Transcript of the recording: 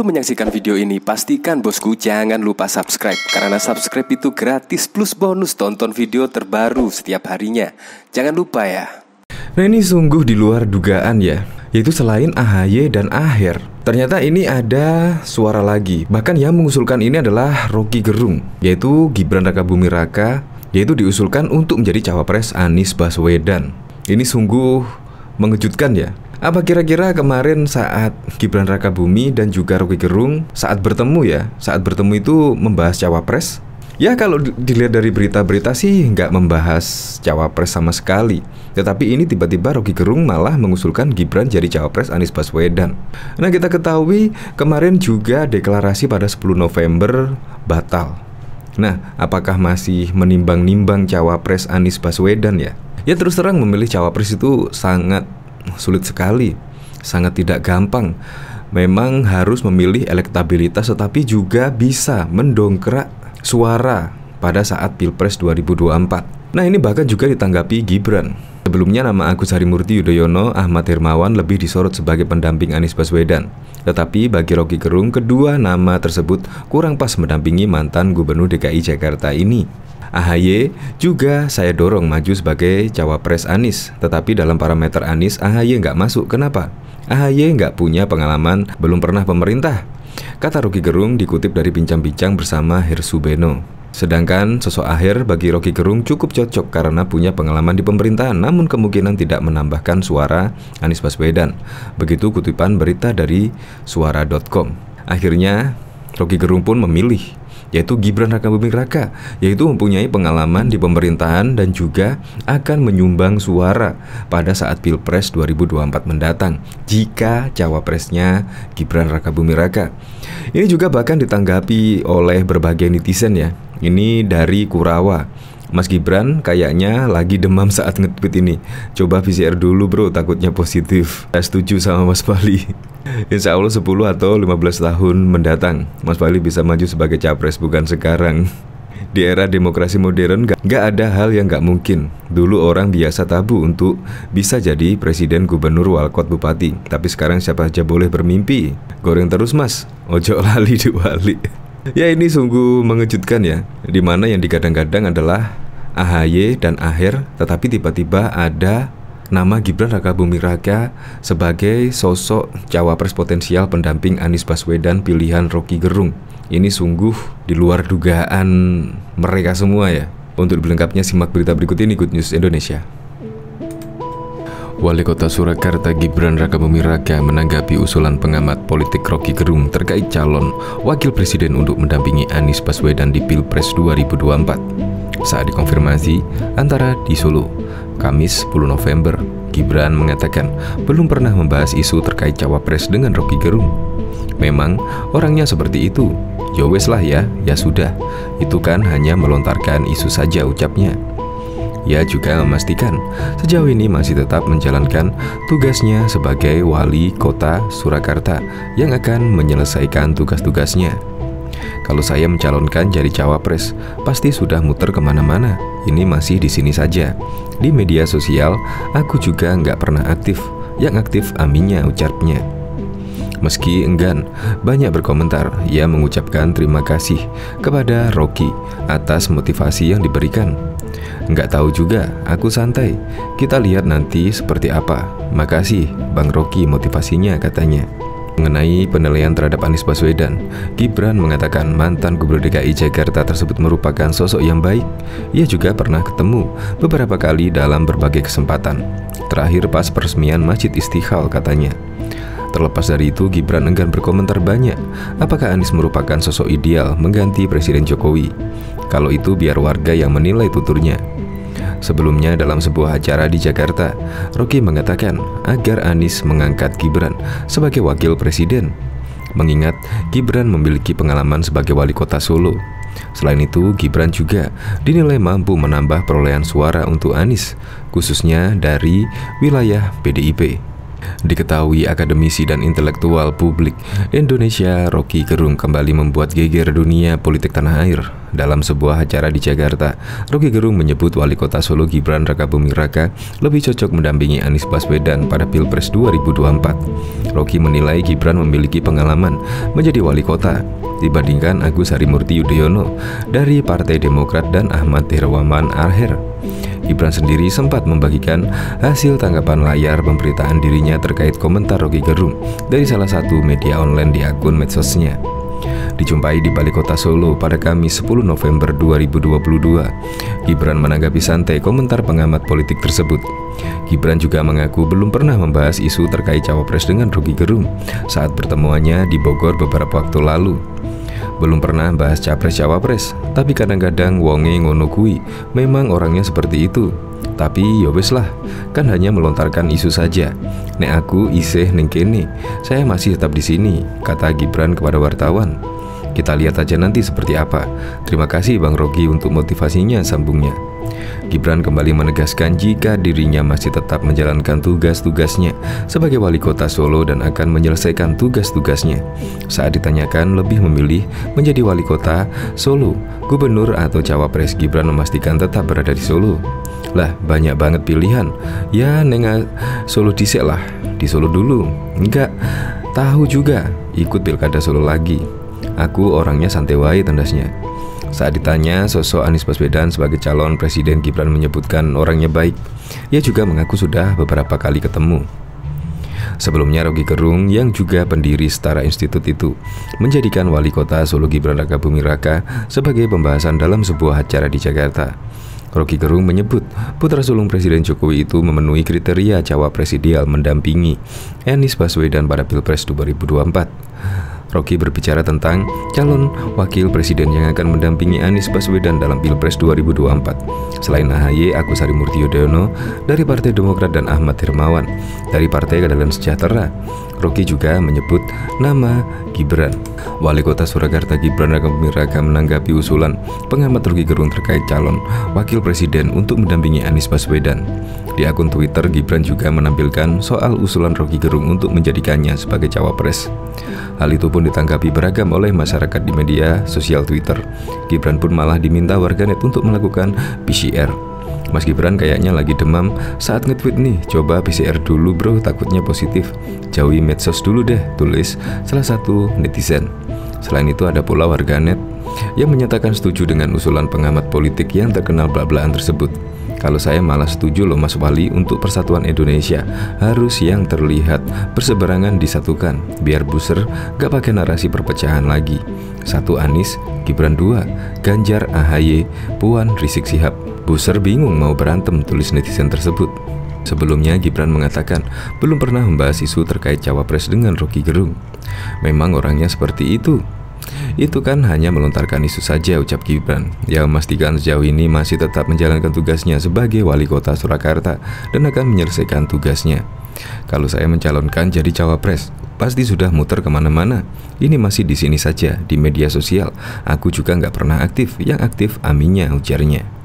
Sebelum menyaksikan video ini, pastikan bosku jangan lupa subscribe. Karena subscribe itu gratis plus bonus tonton video terbaru setiap harinya. Jangan lupa ya. Nah, ini sungguh di luar dugaan ya. Yaitu selain AHY dan Aher, ternyata ini ada suara lagi. Bahkan yang mengusulkan ini adalah Rocky Gerung, yaitu Gibran Rakabuming Raka, yaitu diusulkan untuk menjadi cawapres Anies Baswedan. Ini sungguh mengejutkan ya. Apa kira-kira kemarin saat Gibran Rakabuming dan juga Rocky Gerung saat bertemu itu membahas cawapres? Ya kalau dilihat dari berita-berita sih nggak membahas cawapres sama sekali. Tetapi ini tiba-tiba Rocky Gerung malah mengusulkan Gibran jadi cawapres Anies Baswedan. Nah, kita ketahui kemarin juga deklarasi pada 10 November batal. Nah, apakah masih menimbang-nimbang cawapres Anies Baswedan ya? Ya terus terang memilih cawapres itu sangat sulit sekali, sangat tidak gampang. Memang harus memilih elektabilitas tetapi juga bisa mendongkrak suara pada saat Pilpres 2024. Nah, ini bahkan juga ditanggapi Gibran. Sebelumnya nama Agus Harimurti Yudhoyono, Ahmad Hermawan lebih disorot sebagai pendamping Anies Baswedan. Tetapi bagi Rocky Gerung, kedua nama tersebut kurang pas mendampingi mantan Gubernur DKI Jakarta ini. AHY juga saya dorong maju sebagai cawapres Anies, tetapi dalam parameter Anies, AHY nggak masuk. Kenapa? AHY nggak punya pengalaman, belum pernah pemerintah, kata Rocky Gerung dikutip dari bincang-bincang bersama Hersu Beno. Sedangkan sosok Aher bagi Rocky Gerung cukup cocok karena punya pengalaman di pemerintahan, namun kemungkinan tidak menambahkan suara Anies Baswedan. Begitu kutipan berita dari suara.com. Akhirnya Rocky Gerung pun memilih, yaitu Gibran Rakabuming Raka, yaitu mempunyai pengalaman di pemerintahan dan juga akan menyumbang suara pada saat Pilpres 2024 mendatang jika cawapresnya Gibran Rakabuming Raka. Ini juga bahkan ditanggapi oleh berbagai netizen ya. Ini dari Kurawa. Mas Gibran kayaknya lagi demam saat nge-tweet ini. Coba PCR dulu bro, takutnya positif. Saya setuju sama Mas Fahli. Insya Allah 10 atau 15 tahun mendatang Mas Fahli bisa maju sebagai capres, bukan sekarang. Di era demokrasi modern gak ada hal yang gak mungkin. Dulu orang biasa tabu untuk bisa jadi presiden, gubernur, walkot, bupati. Tapi sekarang siapa aja boleh bermimpi. Goreng terus mas, ojo lali diwali. Ya ini sungguh mengejutkan ya. Dimana yang digadang-gadang adalah AHY dan Aher, tetapi tiba-tiba ada nama Gibran Rakabuming Raka sebagai sosok cawapres potensial pendamping Anies Baswedan pilihan Rocky Gerung. Ini sungguh di luar dugaan mereka semua ya. Untuk lebih lengkapnya simak berita berikut ini, Good News Indonesia. Wali Kota Surakarta Gibran Rakabuming Raka menanggapi usulan pengamat politik Rocky Gerung terkait calon wakil presiden untuk mendampingi Anies Baswedan di Pilpres 2024. Saat dikonfirmasi antara di Solo, Kamis 10 November, Gibran mengatakan belum pernah membahas isu terkait cawapres dengan Rocky Gerung. Memang orangnya seperti itu. Ya wes lah ya sudah. Itu kan hanya melontarkan isu saja, ucapnya. Ia juga memastikan sejauh ini masih tetap menjalankan tugasnya sebagai wali kota Surakarta yang akan menyelesaikan tugas-tugasnya. Kalau saya mencalonkan jadi cawapres, pasti sudah muter kemana-mana. Ini masih di sini saja. Di media sosial, aku juga nggak pernah aktif. Yang aktif aminnya, ucapnya. Meski enggan banyak berkomentar, ia mengucapkan terima kasih kepada Rocky atas motivasi yang diberikan. Nggak tahu juga, aku santai. Kita lihat nanti seperti apa. Makasih Bang Rocky motivasinya, katanya. Mengenai penilaian terhadap Anies Baswedan, Gibran mengatakan mantan Gubernur DKI Jakarta tersebut merupakan sosok yang baik. Ia juga pernah ketemu beberapa kali dalam berbagai kesempatan. Terakhir pas peresmian Masjid Istiqlal, katanya. Terlepas dari itu, Gibran enggan berkomentar banyak apakah Anies merupakan sosok ideal mengganti Presiden Jokowi. Kalau itu biar warga yang menilai, tuturnya. Sebelumnya dalam sebuah acara di Jakarta, Rocky mengatakan agar Anies mengangkat Gibran sebagai wakil presiden, mengingat Gibran memiliki pengalaman sebagai wali kota Solo. Selain itu, Gibran juga dinilai mampu menambah perolehan suara untuk Anies, khususnya dari wilayah PDIP. Diketahui akademisi dan intelektual publik Indonesia Roky Gerung kembali membuat geger dunia politik tanah air. Dalam sebuah acara di Jakarta, Roky Gerung menyebut wali kota Solo Gibran Rakabuming Raka lebih cocok mendampingi Anies Baswedan pada Pilpres 2024. Roky menilai Gibran memiliki pengalaman menjadi wali kota dibandingkan Agus Harimurti Yudhoyono dari Partai Demokrat dan Ahmad Herawan Aher. Gibran sendiri sempat membagikan hasil tangkapan layar pemberitaan dirinya terkait komentar Roky Gerung dari salah satu media online di akun medsosnya. Dijumpai di Balai Kota Solo pada Kamis 10 November 2022, Gibran menanggapi santai komentar pengamat politik tersebut. Gibran juga mengaku belum pernah membahas isu terkait cawapres dengan Roky Gerung saat pertemuannya di Bogor beberapa waktu lalu. Belum pernah bahas capres-cawapres, tapi kadang-kadang wonge ngono kui, memang orangnya seperti itu. Tapi ya wis lah, kan hanya melontarkan isu saja. Nek aku isih ning kene, saya masih tetap di sini, kata Gibran kepada wartawan. Kita lihat aja nanti seperti apa. Terima kasih Bang Roky untuk motivasinya, sambungnya. Gibran kembali menegaskan jika dirinya masih tetap menjalankan tugas-tugasnya sebagai wali kota Solo dan akan menyelesaikan tugas-tugasnya. Saat ditanyakan lebih memilih menjadi wali kota Solo, gubernur atau cawapres, Gibran memastikan tetap berada di Solo. Lah, banyak banget pilihan. Ya neng Solo dhisik lah, di Solo dulu. Enggak tahu juga ikut pilkada Solo lagi. Aku orangnya santai wae, tandasnya. Saat ditanya sosok Anies Baswedan sebagai calon presiden, Gibran menyebutkan orangnya baik. Ia juga mengaku sudah beberapa kali ketemu. Sebelumnya Roky Gerung yang juga pendiri Setara Institut itu menjadikan wali kota Solo Gibran Rakabuming Raka sebagai pembahasan dalam sebuah acara di Jakarta. Roky Gerung menyebut putra sulung Presiden Jokowi itu memenuhi kriteria cawapres ideal mendampingi Anies Baswedan pada Pilpres 2024. Roky berbicara tentang calon wakil presiden yang akan mendampingi Anies Baswedan dalam Pilpres 2024. Selain AHY, Agus Harimurti Yudhoyono dari Partai Demokrat dan Ahmad Herawan dari Partai Keadilan Sejahtera. Roky juga menyebut nama Gibran. Wali Kota Surakarta Gibran Rakabuming Raka menanggapi usulan pengamat Roky Gerung terkait calon wakil presiden untuk mendampingi Anies Baswedan. Di akun Twitter, Gibran juga menampilkan soal usulan Roky Gerung untuk menjadikannya sebagai cawapres. Hal itu pun ditanggapi beragam oleh masyarakat di media sosial Twitter. Gibran pun malah diminta warganet untuk melakukan PCR. Mas Gibran kayaknya lagi demam saat nge-tweet nih, coba PCR dulu bro, takutnya positif. Jauhi medsos dulu deh, tulis salah satu netizen. Selain itu ada pula warganet yang menyatakan setuju dengan usulan pengamat politik yang terkenal blak-blakan tersebut. Kalau saya malah setuju loh Mas Wali, untuk persatuan Indonesia harus yang terlihat berseberangan disatukan, biar Buser gak pakai narasi perpecahan lagi. 1 Anies, Gibran 2, Ganjar, AHY, Puan, Rizik Syihab. Buser bingung mau berantem, tulis netizen tersebut. Sebelumnya Gibran mengatakan belum pernah membahas isu terkait cawapres dengan Roky Gerung. Memang orangnya seperti itu. Itu kan hanya melontarkan isu saja, ucap Gibran. Ia memastikan sejauh ini masih tetap menjalankan tugasnya sebagai wali kota Surakarta dan akan menyelesaikan tugasnya. Kalau saya mencalonkan jadi cawapres, pasti sudah muter kemana-mana. Ini masih di sini saja, di media sosial. Aku juga nggak pernah aktif, yang aktif aminya, ujarnya.